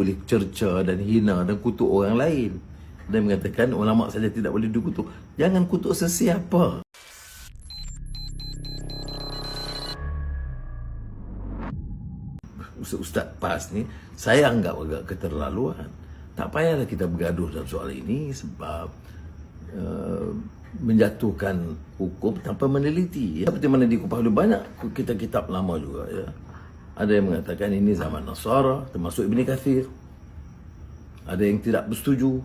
boleh cerca dan hina dan kutuk orang lain, dan mengatakan ulama saja tidak boleh dikutuk. Jangan kutuk sesiapa. Ustaz PAS ni saya anggap agak keterlaluan. Tak payahlah kita bergaduh dalam soal ini sebab menjatuhkan hukum tanpa meneliti. Seperti mana di Kupas dulu banyak kitab-kitab lama juga ya. Ada yang mengatakan ini zaman Nasara, termasuk Ibn Kathir. Ada yang tidak bersetuju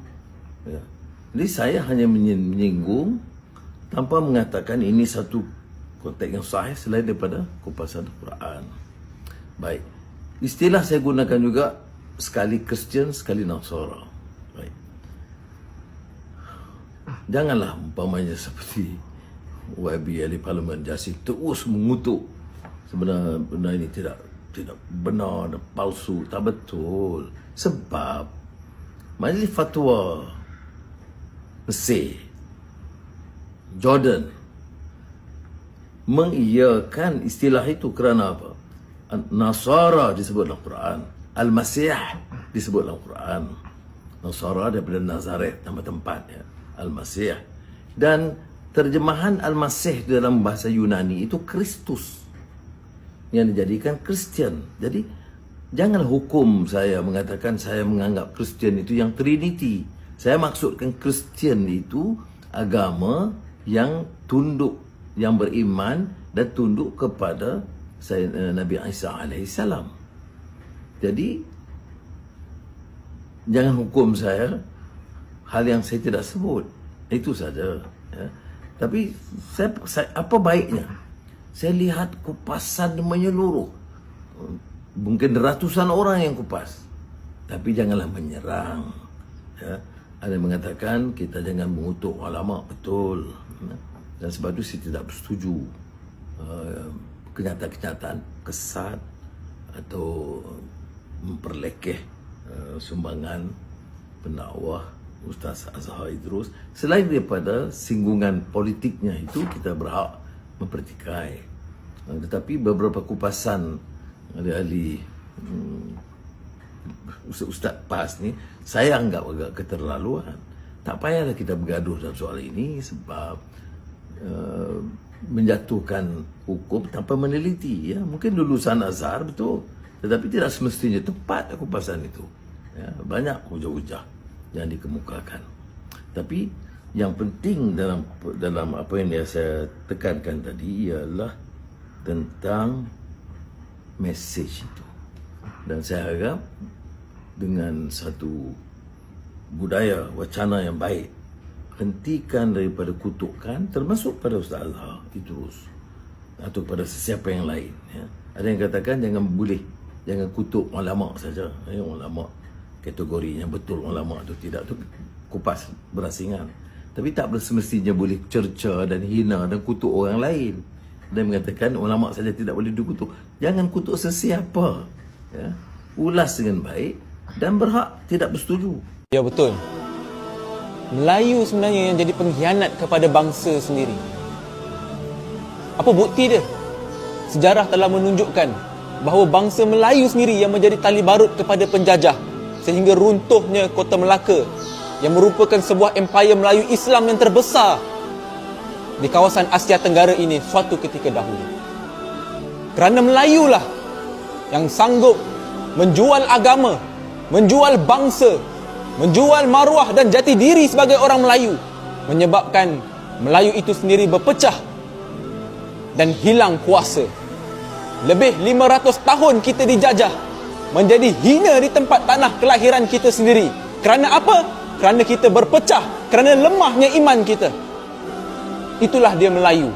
ya. Jadi saya hanya menyinggung tanpa mengatakan ini satu konteks yang sahih selain daripada kupasan Quran. Baik. Istilah saya gunakan juga sekali Kristian, sekali Nasara. Baik. Janganlah umpamanya seperti YB ahli Parlimen Jasif terus mengutuk sebenarnya benda ini tidak benar dan palsu, tak betul. Sebab Majlis Fatwa Mesir, Jordan mengiyakan istilah itu kerana apa? Nasara disebut dalam Quran, Al-Masih disebut dalam Quran. Nasara daripada Nazaret, nama tempatnya, Al-Masih. Dan terjemahan Al-Masih dalam bahasa Yunani itu Kristus, yang dijadikan Kristian. Jadi janganlah hukum saya mengatakan saya menganggap Kristian itu yang Trinity. Saya maksudkan Kristian itu agama yang tunduk, yang beriman dan tunduk kepada Nabi Isa alaihissalam. Jadi jangan hukum saya hal yang saya tidak sebut. Itu saja ya. Tapi saya apa baiknya? Saya lihat kupasan menyeluruh. Mungkin ratusan orang yang kupas. Tapi janganlah menyerang. Ya. Ada yang mengatakan kita jangan mengutuk ulama. Betul. Dan sebab itu saya tidak bersetuju kenyataan-kenyataan kesat atau memperlekeh sumbangan pendakwah Ustaz Azhar Idrus. Selain daripada singgungan politiknya itu, kita berhak mempertikai. Tetapi beberapa kupasan ahli-ahli Ustaz PAS ni saya anggap agak keterlaluan. Tak payahlah kita bergaduh dalam soal ini sebab menjatuhkan hukum tanpa meneliti ya. Mungkin lulusan Azhar betul, tetapi tidak semestinya tepat kupasan itu ya. Banyak hujah-hujah yang dikemukakan. Tapi yang penting dalam apa yang saya tekankan tadi ialah tentang message itu. Dan saya harap dengan satu budaya wacana yang baik, hentikan daripada kutukan, termasuk pada Ustaz Azhar Idrus atau pada sesiapa yang lain ya. Ada yang katakan jangan kutuk ulama saja ya. Ulama kategorinya betul ulama atau tidak tu kupas berasingan. Tapi tak semestinya boleh cerca dan hina dan kutuk orang lain, dan mengatakan ulama saja tidak boleh dikutuk. Jangan kutuk sesiapa ya. Ulas dengan baik dan berhak tidak bersetuju. Ya betul. Melayu sebenarnya yang jadi pengkhianat kepada bangsa sendiri. Apa bukti dia? Sejarah telah menunjukkan bahawa bangsa Melayu sendiri yang menjadi tali barut kepada penjajah sehingga runtuhnya Kota Melaka yang merupakan sebuah empayar Melayu Islam yang terbesar di kawasan Asia Tenggara ini suatu ketika dahulu. Kerana Melayulah yang sanggup menjual agama, menjual bangsa, menjual maruah dan jati diri sebagai orang Melayu, menyebabkan Melayu itu sendiri berpecah dan hilang kuasa. Lebih 500 tahun kita dijajah, menjadi hina di tempat tanah kelahiran kita sendiri. Kerana apa? Kerana kita berpecah, kerana lemahnya iman kita. Itulah dia Melayu.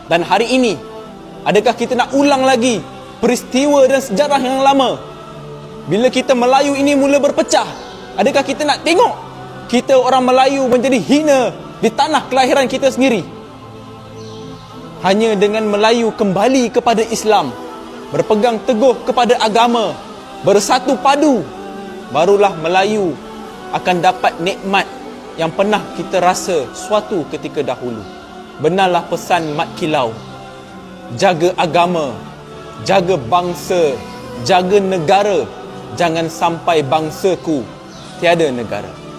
Dan hari ini, adakah kita nak ulang lagi peristiwa dan sejarah yang lama? Bila kita Melayu ini mula berpecah, adakah kita nak tengok kita orang Melayu menjadi hina di tanah kelahiran kita sendiri? Hanya dengan Melayu kembali kepada Islam, berpegang teguh kepada agama, bersatu padu, barulah Melayu akan dapat nikmat yang pernah kita rasa suatu ketika dahulu. Benarlah pesan Mat Kilau, jaga agama, jaga bangsa, jaga negara, Jangan sampai bangsaku tiada negara.